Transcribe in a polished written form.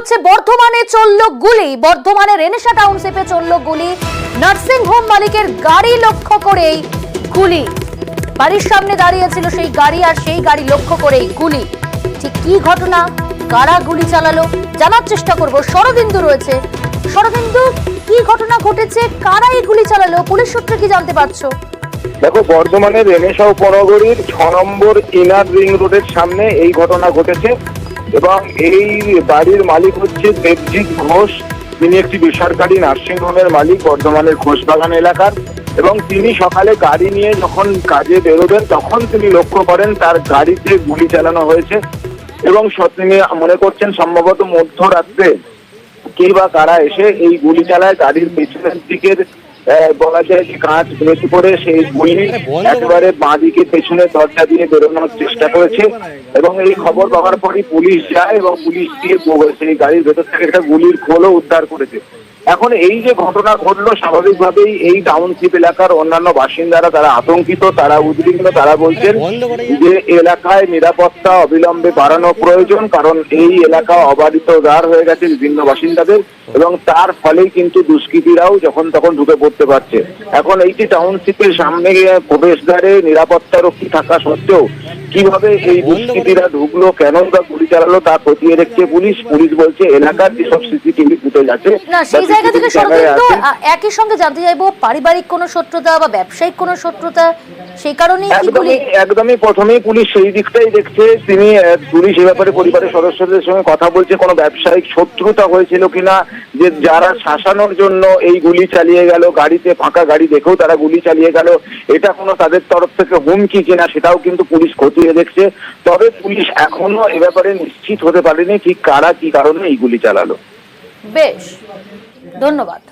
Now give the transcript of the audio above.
হচ্ছে বর্ধমানে চলল গুলি, বর্ধমানের রেনেসা টাউনশিপে চলল গুলি। নার্সিং হোম মালিকের গাড়ি লক্ষ্য করেই গুলি। বাড়ির সামনে দাঁড়িয়ে ছিল সেই গাড়ি, আর সেই গাড়ি লক্ষ্য করেই গুলি। ঠিক কি ঘটনা, কারা গুলি চালালো জানার চেষ্টা করব। শরদিন্দু রয়েছে। শরদিন্দু, কি ঘটনা ঘটেছে, কারা এই গুলি চালালো, পুলিশ সূত্রে কি জানতে পারছো? দেখো, বর্ধমানের রেনেসা উপনগরীর 6 নম্বর ইনার রিং রোডের সামনে এই ঘটনা ঘটেছে এবং এই বাড়ির মালিক হচ্ছে দেবজিৎ ঘোষ। তিনি একটি বেসরকারি নার্সিং হোমের মালিক বর্ধমানের ঘোষবাগান এলাকার, এবং তিনি সকালে গাড়ি নিয়ে যখন কাজে বেরোবেন তখন তিনি লক্ষ্য করেন তার গাড়িতে গুলি চালানো হয়েছে এবং তিনি মনে করছেন সম্ভবত মধ্যরাত্রে কে বা কারা এসে এই গুলি চালায়। গাড়ির পেছনের দিকের বলা যায় যে কাঁচ ভেঙে পড়ে সেই গুলি একেবারে বাঁ দিকে পেছনের দরজা দিয়ে বেরোনোর চেষ্টা করেছে এবং এই খবর পাওয়ার পরই পুলিশ যায় এবং পুলিশ দিয়ে সেই গাড়ির ভেতর থেকে একটা গুলির খোলও উদ্ধার করেছে। এখন এই যে ঘটনা ঘটলো, স্বাভাবিকভাবেই এই টাউনশিপ এলাকার অন্যান্য বাসিন্দারা তারা আতঙ্কিত, তারা উদ্বিগ্ন। তারা বলছেন যে এলাকায় নিরাপত্তা অবিলম্বে বাড়ানো প্রয়োজন, কারণ এই এলাকা অবাধিত দ্বার হয়ে গেছে বিভিন্ন বাসিন্দাদের এবং তার ফলেই কিন্তু দুষ্কৃতীরাও যখন তখন ঢুকে পড়তে পারছে। এখন এইটি টাউনশিপের সামনে প্রবেশদ্বারে নিরাপত্তা রক্ষী থাকা সত্ত্বেও কিভাবে এই দুষ্কৃতীরা ঢুকলো, কেন বা গুলি চালালো তা খতিয়ে দেখছে পুলিশ। পুলিশ বলছে এলাকার যেসব সিসিটিভি ফুটেজ আছে না, সেই জায়গা থেকে শরদিন্দু একই সঙ্গে জানতে চাইবো, পারিবারিক কোনো শত্রুতা বা ব্যবসায়িক কোনো শত্রুতা, সেই কারণেই কি গুলি? একদমই প্রথমেই পুলিশ সেই দিকটাই দেখছে। পুলিশ এ ব্যাপারে পরিবারের সদস্যদের সঙ্গে কথা বলছে, কোনো ব্যবসায়িক শত্রুতা হয়েছিল কিনা, যে যারা শাসানোর জন্য এই গুলি চালিয়ে গেল, গাড়িতে ফাঁকা গাড়ি দেখেও তারা গুলি চালিয়ে গেল, এটা কোনো তাদের তরফ থেকে হুমকি কিনা সেটাও কিন্তু পুলিশ খতিয়ে দেখছে। তবে পুলিশ এখনো এ ব্যাপারে নিশ্চিত হতে পারেনি ঠিক কারা কি কারণে এই গুলি চালালো। বেশ, ধন্যবাদ।